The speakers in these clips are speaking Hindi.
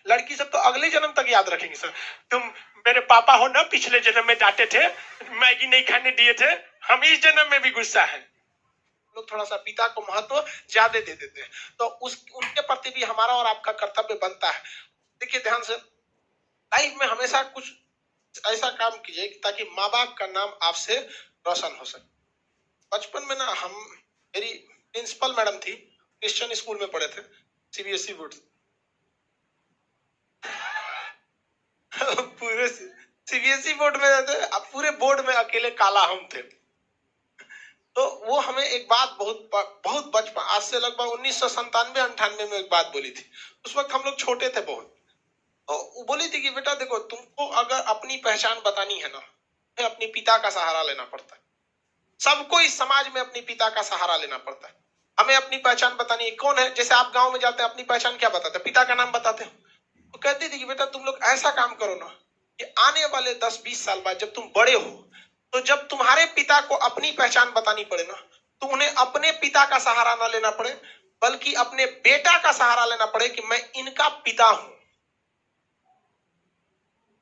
लड़की सब तो अगले जन्म तक याद रखेंगे सर। तुम मेरे पापा हो ना, पिछले जन्म में डांटे थे, मैगी नहीं खाने दिए थे, हम इस जन्म में भी गुस्सा है। लोग थोड़ा सा पिता को महत्व ज्यादा दे देते हैं, तो उनके प्रति भी हमारा और आपका कर्तव्य बनता है। देखिए ध्यान से, लाइफ में हमेशा कुछ ऐसा काम कीजिए ताकि माँ बाप का नाम आपसे रोशन हो सके। बचपन में ना मेरी प्रिंसिपल मैडम थी, क्रिश्चियन स्कूल में पढ़े थे, सीबीएसई बोर्ड। पूरे सीबीएसई बोर्ड में थे, अब पूरे बोर्ड में अकेले काला हम थे। तो वो हमें एक बात बहुत बचपन, आज से लगभग 1997-98 में एक बात बोली थी। उस वक्त हम लोग छोटे थे बहुत। तो वो बोली थी कि बेटा देखो, तुमको अगर अपनी पहचान बतानी है ना, तो अपने पिता का सहारा लेना पड़ता है। सबको इस समाज में अपने पिता का सहारा लेना पड़ता है। हमें अपनी पहचान बतानी है, कौन है। जैसे आप गांव में जाते हैं, अपनी पहचान क्या बताते हैं? पिता का नाम बताते हो। तो कहती थी कि बेटा तुम लोग ऐसा काम करो ना कि आने वाले 10-20 साल बाद जब तुम बड़े हो, तो जब तुम्हारे पिता को अपनी पहचान बतानी पड़े ना, तो उन्हें अपने पिता का सहारा ना लेना पड़े, बल्कि अपने बेटा का सहारा लेना पड़े कि मैं इनका पिता हूं।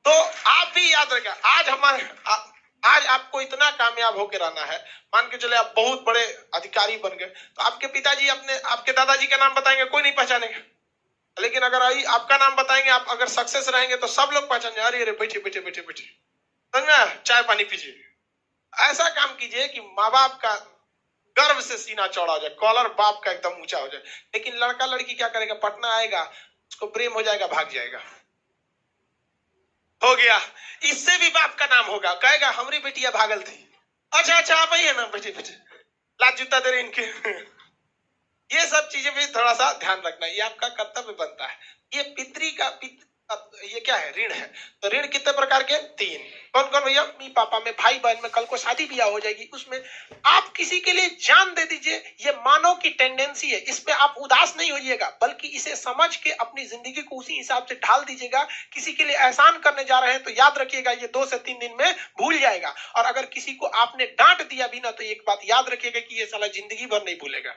तो आप भी याद रखें, आज आपको इतना कामयाब होकर रहना है। मान के चले आप बहुत बड़े अधिकारी बन गए, तो आपके पिताजी आपके दादाजी का नाम बताएंगे, कोई नहीं पहचानेगा। लेकिन अगर आपका नाम बताएंगे, आप अगर सक्सेस रहेंगे, तो सब लोग पहचान जाए, अरे बैठे बैठे बैठे बैठे, समझना, चाय पानी पीजिए। ऐसा काम कीजिए कि माँ बाप का गर्व से सीना चौड़ा हो जाए, कॉलर बाप का एकदम ऊंचा हो जाए। लेकिन लड़का लड़की क्या करेगा? पटना आएगा, उसको प्रेम हो जाएगा, भाग जाएगा, हो गया। इससे भी बाप का नाम होगा, कहेगा हमारी बेटिया भागल थी। अच्छा आप ही है ना, बैठे बैठे लात जूता दे रहे इनके। ये सब चीजें भी थोड़ा सा ध्यान रखना, ये आपका कर्तव्य बनता है। ये ये क्या है? ऋण है। तो ऋण कितने प्रकार के? 3। कौन कौन भैया? मम्मी पापा में, भाई बहन में, कल को शादी ब्याह हो जाएगी, उसमें आप किसी के लिए जान दे दीजिए। ये मानव की टेंडेंसी है, इसमें आप उदास नहीं होइएगा, बल्कि इसे समझ के अपनी जिंदगी को उसी हिसाब से ढाल दीजिएगा। किसी के लिए एहसान करने जा रहे हैं तो याद रखिएगा ये 2 से 3 दिन में भूल जाएगा। और अगर किसी को आपने डांट दिया भी ना, तो एक बात याद रखिएगा कि ये साला जिंदगी भर नहीं भूलेगा।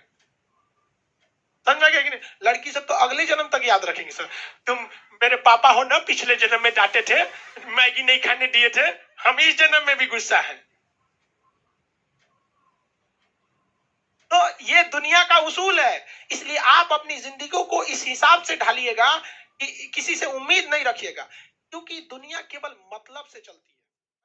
समझा गया कि नहीं? लड़की सब तो अगले जन्म तक याद रखेंगे सर। तुम मेरे पापा हो ना, पिछले जन्म में डांटे थे, मैगी नहीं खाने दिए थे, हम इस जन्म में भी गुस्सा है। तो ये दुनिया का उसूल है, इसलिए आप अपनी जिंदगी को इस हिसाब से ढालिएगा कि किसी से उम्मीद नहीं रखिएगा, क्योंकि दुनिया केवल मतलब से चलती है।